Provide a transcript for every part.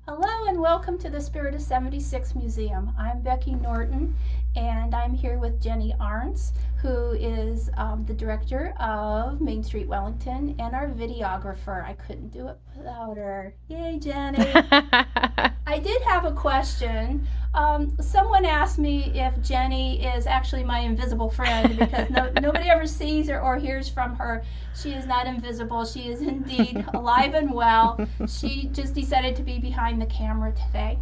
Hello and welcome to the Spirit of 76 Museum. I'm Becky Norton and I'm here with Jenny Arntz, who is the director of Main Street Wellington and our videographer. I couldn't do it without her. Yay, Jenny! I did have a question. Someone asked me if Jenny is actually my invisible friend because nobody ever sees her or hears from her. She is not invisible. She is indeed alive and well. She just decided to be behind the camera today.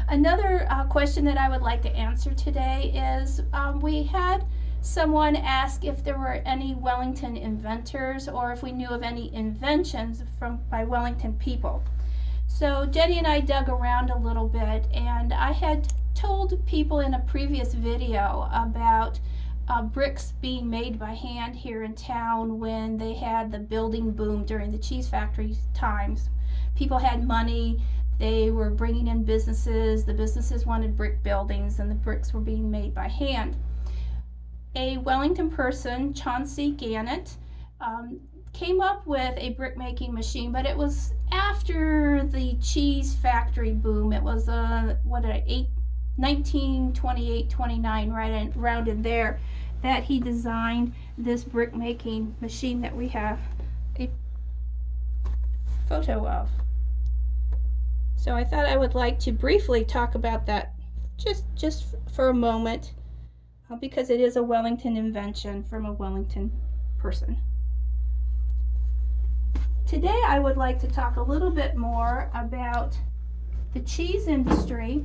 Another question that I would like to answer today is we had someone ask if there were any Wellington inventors or if we knew of any inventions by Wellington people. So Jenny and I dug around a little bit, and I had told people in a previous video about bricks being made by hand here in town when they had the building boom during the cheese factory times. People had money, they were bringing in businesses, the businesses wanted brick buildings, and the bricks were being made by hand. A Wellington person, Chauncey Gannett, came up with a brick making machine, but it was after the cheese factory boom. It was 1928-29, right around in there, that he designed this brick making machine that we have a photo of. So I thought I would like to briefly talk about that just for a moment, because it is a Wellington invention from a Wellington person. Today I would like to talk a little bit more about the cheese industry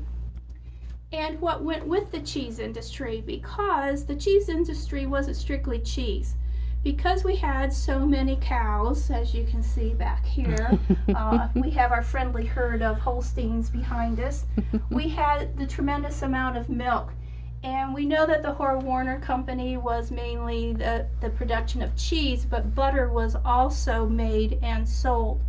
and what went with the cheese industry, because the cheese industry wasn't strictly cheese. Because we had so many cows, as you can see back here, we have our friendly herd of Holsteins behind us. We had the tremendous amount of milk. And we know that the Warner Company was mainly the production of cheese, but butter was also made and sold.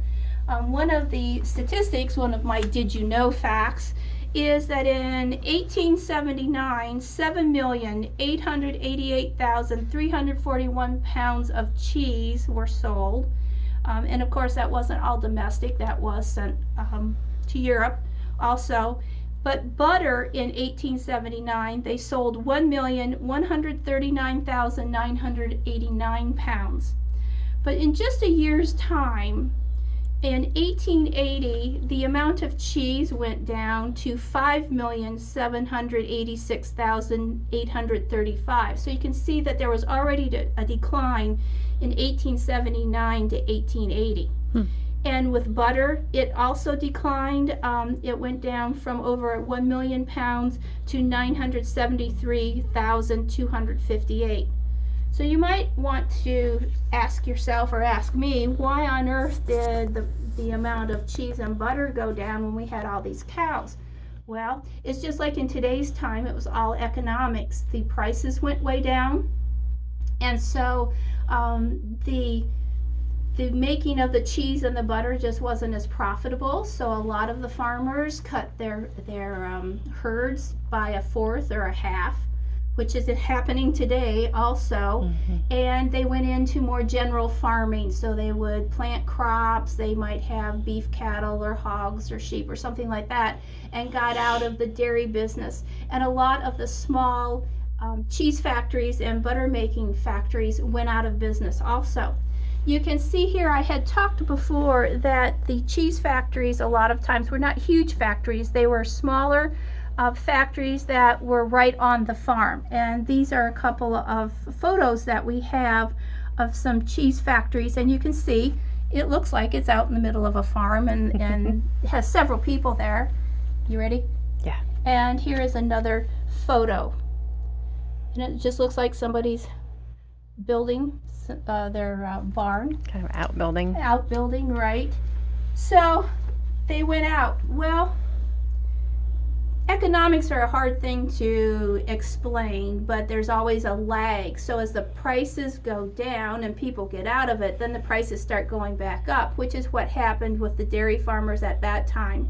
One of the statistics, one of my did you know facts, is that in 1879, 7,888,341 pounds of cheese were sold. And of course that wasn't all domestic, that was sent to Europe also. But butter in 1879, they sold 1,139,989 pounds. But in just a year's time, in 1880, the amount of cheese went down to 5,786,835. So you can see that there was already a decline in 1879 to 1880. And with butter, it also declined. It went down from over 1 million pounds to 973,258. So you might want to ask yourself or ask me, why on earth did the amount of cheese and butter go down when we had all these cows? Well, it's just like in today's time, it was all economics. The prices went way down, and so the making of the cheese and the butter just wasn't as profitable, so a lot of the farmers cut their herds by a fourth or a half, which is happening today also. And they went into more general farming, so they would plant crops, they might have beef cattle or hogs or sheep or something like that, and got out of the dairy business. And a lot of the small cheese factories and butter making factories went out of business also. You can see here, I had talked before that the cheese factories a lot of times were not huge factories. They were smaller factories that were right on the farm. And these are a couple of photos that we have of some cheese factories. And you can see it looks like it's out in the middle of a farm and has several people there. You ready? Yeah. And here is another photo. And it just looks like somebody's building their barn. Kind of outbuilding. Outbuilding, right. So they went out. Well, economics are a hard thing to explain, but there's always a lag. So as the prices go down and people get out of it, then the prices start going back up, which is what happened with the dairy farmers at that time.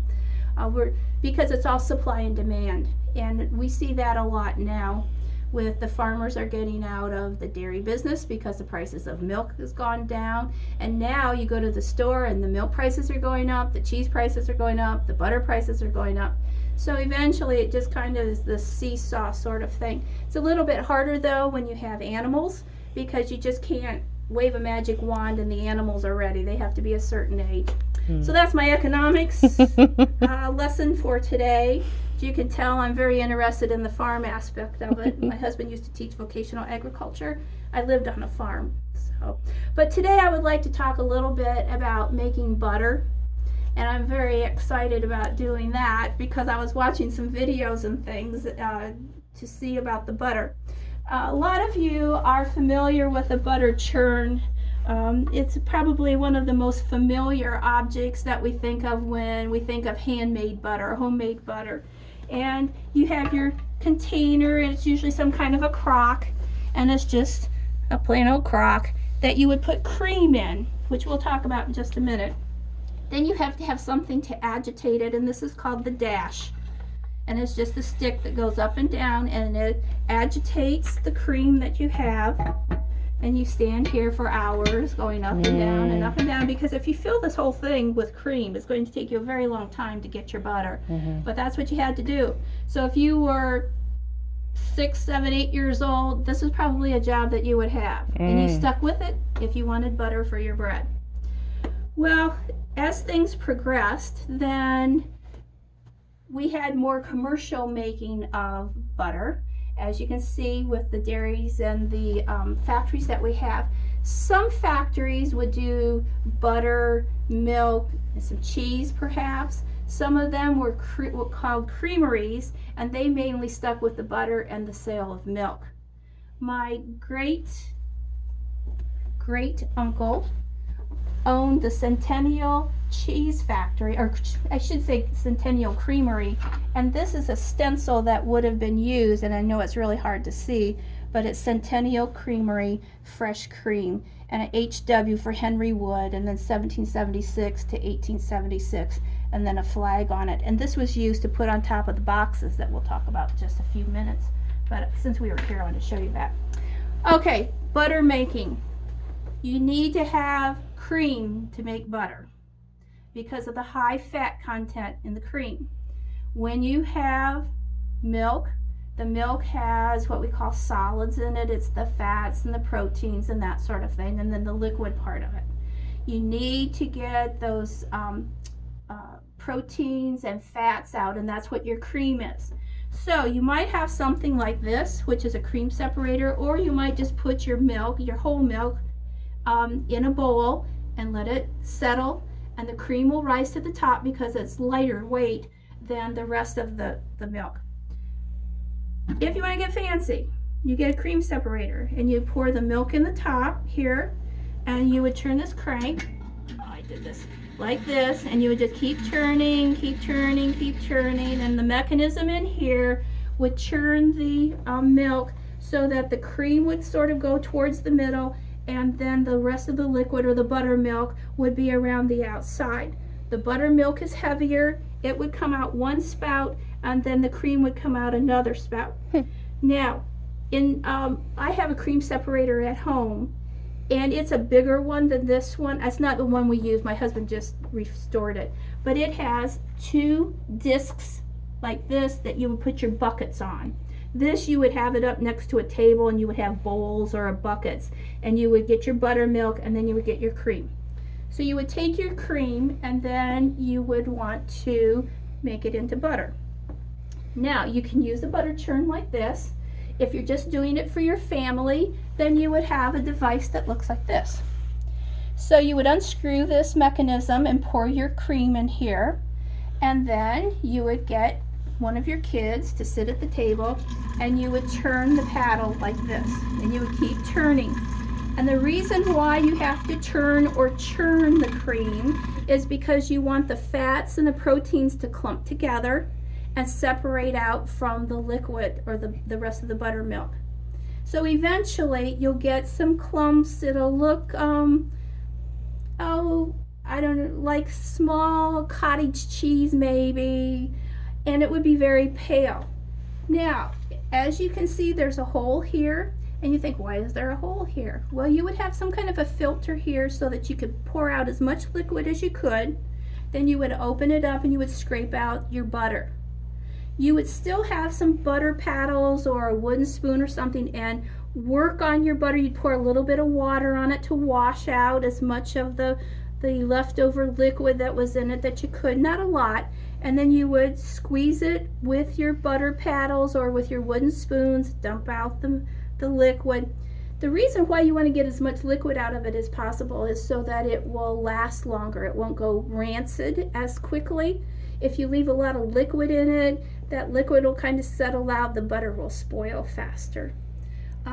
Because it's all supply and demand, and we see that a lot now. with the farmers are getting out of the dairy business because the prices of milk has gone down, and now you go to the store and the milk prices are going up, the cheese prices are going up, the butter prices are going up. So eventually it just kind of is this seesaw sort of thing. It's a little bit harder though when you have animals, because you just can't wave a magic wand and the animals are ready. They have to be a certain age. So that's my economics lesson for today. As you can tell, I'm very interested in the farm aspect of it. My husband used to teach vocational agriculture. I lived on a farm. But today I would like to talk a little bit about making butter. And I'm very excited about doing that because I was watching some videos and things to see about the butter. A lot of you are familiar with a butter churn. It's probably one of the most familiar objects that we think of when we think of handmade butter, homemade butter. And you have your container, and it's usually some kind of a crock, and it's just a plain old crock that you would put cream in, which we'll talk about in just a minute. Then you have to have something to agitate it, and this is called the dash. And it's just a stick that goes up and down, and it agitates the cream that you have. And you stand here for hours going up and down and up and down, because if you fill this whole thing with cream, it's going to take you a very long time to get your butter. But that's what you had to do. So if you were 6, 7, 8 years old, this is probably a job that you would have. And you stuck with it if you wanted butter for your bread. Well, as things progressed, then we had more commercial making of butter. As you can see with the dairies and the factories that we have, some factories would do butter, milk, and some cheese perhaps. Some of them were called creameries, and they mainly stuck with the butter and the sale of milk. My great uncle owned the Centennial Cheese Factory, or I should say Centennial Creamery, and this is a stencil that would have been used, and I know it's really hard to see, but it's Centennial Creamery Fresh Cream, and an HW for Henry Wood, and then 1776 to 1876, and then a flag on it. And this was used to put on top of the boxes that we'll talk about in just a few minutes, but since we were here, I want to show you that. Okay, butter making. You need to have cream to make butter because of the high fat content in the cream. When you have milk, the milk has what we call solids in it. It's the fats and the proteins and that sort of thing, and then the liquid part of it. You need to get those proteins and fats out, and that's what your cream is. So you might have something like this, which is a cream separator, or you might just put your milk, your whole milk, in a bowl and let it settle, and the cream will rise to the top because it's lighter weight than the rest of the milk. If you want to get fancy, you get a cream separator and you pour the milk in the top here, and you would turn this crank, I did this like this, and you would just keep turning, and the mechanism in here would churn the milk so that the cream would sort of go towards the middle, and then the rest of the liquid, or the buttermilk, would be around the outside. The buttermilk is heavier. It would come out one spout, and then the cream would come out another spout. Now, I have a cream separator at home, and it's a bigger one than this one. That's not the one we use. My husband just restored it. But it has 2 discs like this that you would put your buckets on. This, you would have it up next to a table, and you would have bowls or buckets, and you would get your buttermilk, and then you would get your cream. So you would take your cream, and then you would want to make it into butter. Now, you can use a butter churn like this. If you're just doing it for your family, then you would have a device that looks like this. So you would unscrew this mechanism and pour your cream in here, and then you would get one of your kids to sit at the table, and you would turn the paddle like this, and you would keep turning. And the reason why you have to turn or churn the cream is because you want the fats and the proteins to clump together and separate out from the liquid, or the rest of the buttermilk. So eventually you'll get some clumps. It'll look I don't know, like small cottage cheese maybe, and it would be very pale. Now, As you can see, there's a hole here, and you think, why is there a hole here? Well, you would have some kind of a filter here so that you could pour out as much liquid as you could. Then you would open it up and you would scrape out your butter. You would still have some butter paddles or a wooden spoon or something and work on your butter. You'd pour a little bit of water on it to wash out as much of the leftover liquid that was in it that you could, not a lot. And then you would squeeze it with your butter paddles or with your wooden spoons, dump out the liquid. The reason why you want to get as much liquid out of it as possible is so that it will last longer. It won't go rancid as quickly. If you leave a lot of liquid in it, that liquid will kind of settle out. The butter will spoil faster.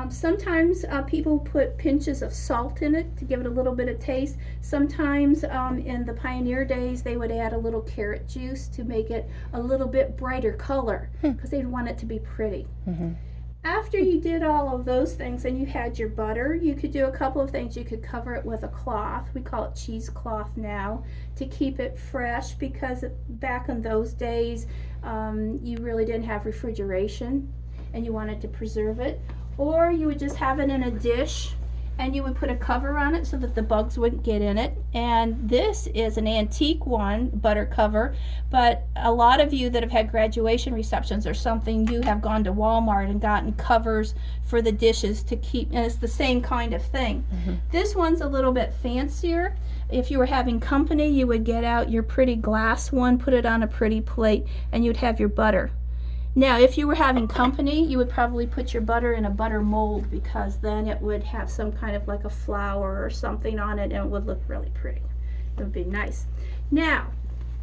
Sometimes people put pinches of salt in it to give it a little bit of taste. Sometimes in the pioneer days they would add a little carrot juice to make it a little bit brighter color because they'd want it to be pretty. After you did all of those things and you had your butter, you could do a couple of things. You could cover it with a cloth. We call it cheesecloth now, to keep it fresh, because back in those days you really didn't have refrigeration and you wanted to preserve it. Or you would just have it in a dish and you would put a cover on it so that the bugs wouldn't get in it. And this is an antique one, butter cover, but a lot of you that have had graduation receptions or something, you have gone to Walmart and gotten covers for the dishes to keep, and it's the same kind of thing. This one's a little bit fancier. If you were having company, you would get out your pretty glass one, put it on a pretty plate, and you'd have your butter. Now, if you were having company, you would probably put your butter in a butter mold, because then it would have some kind of like a flower or something on it and it would look really pretty. It would be nice. Now,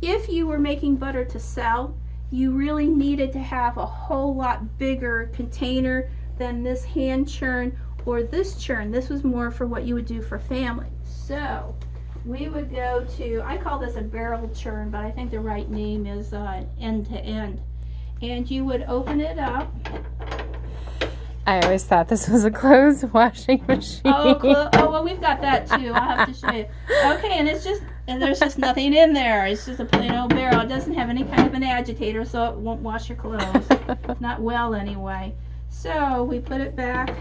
if you were making butter to sell, you really needed to have a whole lot bigger container than this hand churn or this churn. This was more for what you would do for family. So we would go to, I call this a barrel churn, but I think the right name is end to end. And you would open it up. I always thought this was a clothes washing machine. Oh, well, we've got that too. I'll have to show you. Okay, and there's just nothing in there. It's just a plain old barrel. It doesn't have any kind of an agitator, so it won't wash your clothes. Not well, anyway. So we put it back,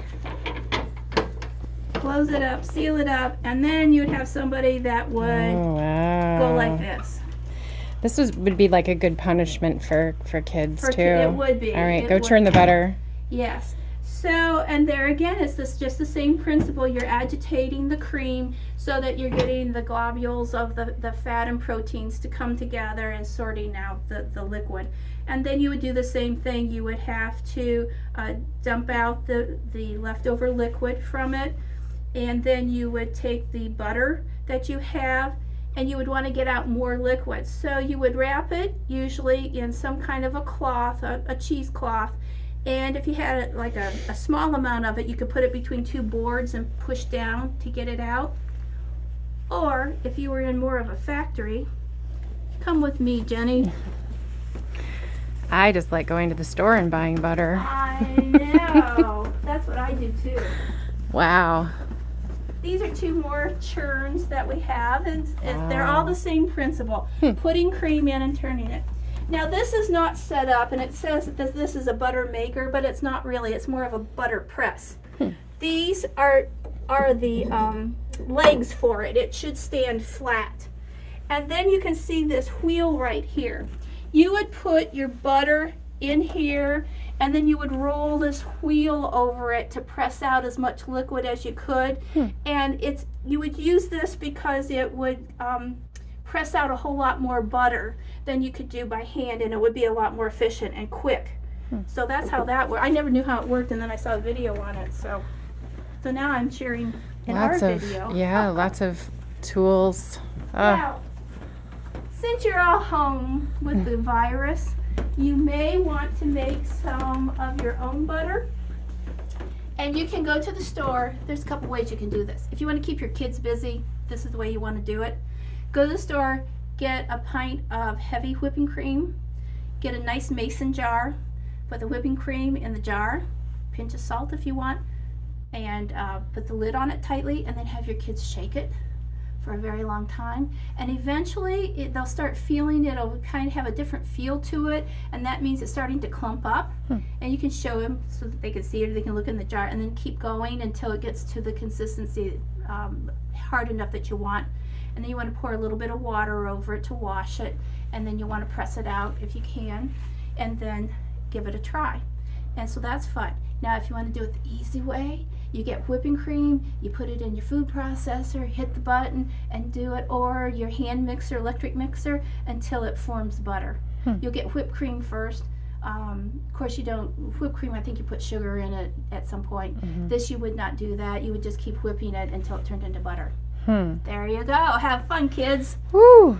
close it up, seal it up, and then you would have somebody that would go like this. This would be like a good punishment for kids too. It would be. All right, go churn the butter. Yes. So, and there again, it's just the same principle. You're agitating the cream so that you're getting the globules of the fat and proteins to come together and sorting out the liquid. And then you would do the same thing. You would have to dump out the leftover liquid from it, and then you would take the butter that you have, and you would want to get out more liquid. So you would wrap it, usually in some kind of a cloth, a cheesecloth, and if you had like a small amount of it, you could put it between two boards and push down to get it out. Or if you were in more of a factory, come with me, Jenny. I just like going to the store and buying butter. I know. That's what I do too. Wow. These are two more churns that we have, and they're all the same principle. Putting cream in and turning it. Now this is not set up, and it says that this is a butter maker, but it's not really. It's more of a butter press. These are the legs for it. It should stand flat. And then you can see this wheel right here. You would put your butter in here, and then you would roll this wheel over it to press out as much liquid as you could. And you would use this because it would press out a whole lot more butter than you could do by hand, and it would be a lot more efficient and quick. So that's how that worked. I never knew how it worked, and then I saw a video on it. So now I'm sharing in our video. Yeah, lots of tools. Now, since you're all home with the virus, you may want to make some of your own butter, and you can go to the store. There's a couple ways you can do this. If you want to keep your kids busy, this is the way you want to do it. Go to the store, get a pint of heavy whipping cream, get a nice mason jar, put the whipping cream in the jar, pinch of salt if you want, and put the lid on it tightly, and then have your kids shake it for a very long time, and eventually they'll start feeling it'll kind of have a different feel to it, and that means it's starting to clump up. And you can show them so that they can see it, or they can look in the jar, and then keep going until it gets to the consistency hard enough that you want. And then you want to pour a little bit of water over it to wash it, and then you want to press it out if you can, and then give it a try. And so that's fun. Now if you want to do it the easy way, you get whipping cream, you put it in your food processor, hit the button and do it, or your hand mixer, electric mixer, until it forms butter. You'll get whipped cream first. Of course you don't, whipped cream, I think you put sugar in it at some point. This you would not do that. You would just keep whipping it until it turned into butter. There you go. Have fun, kids. Woo!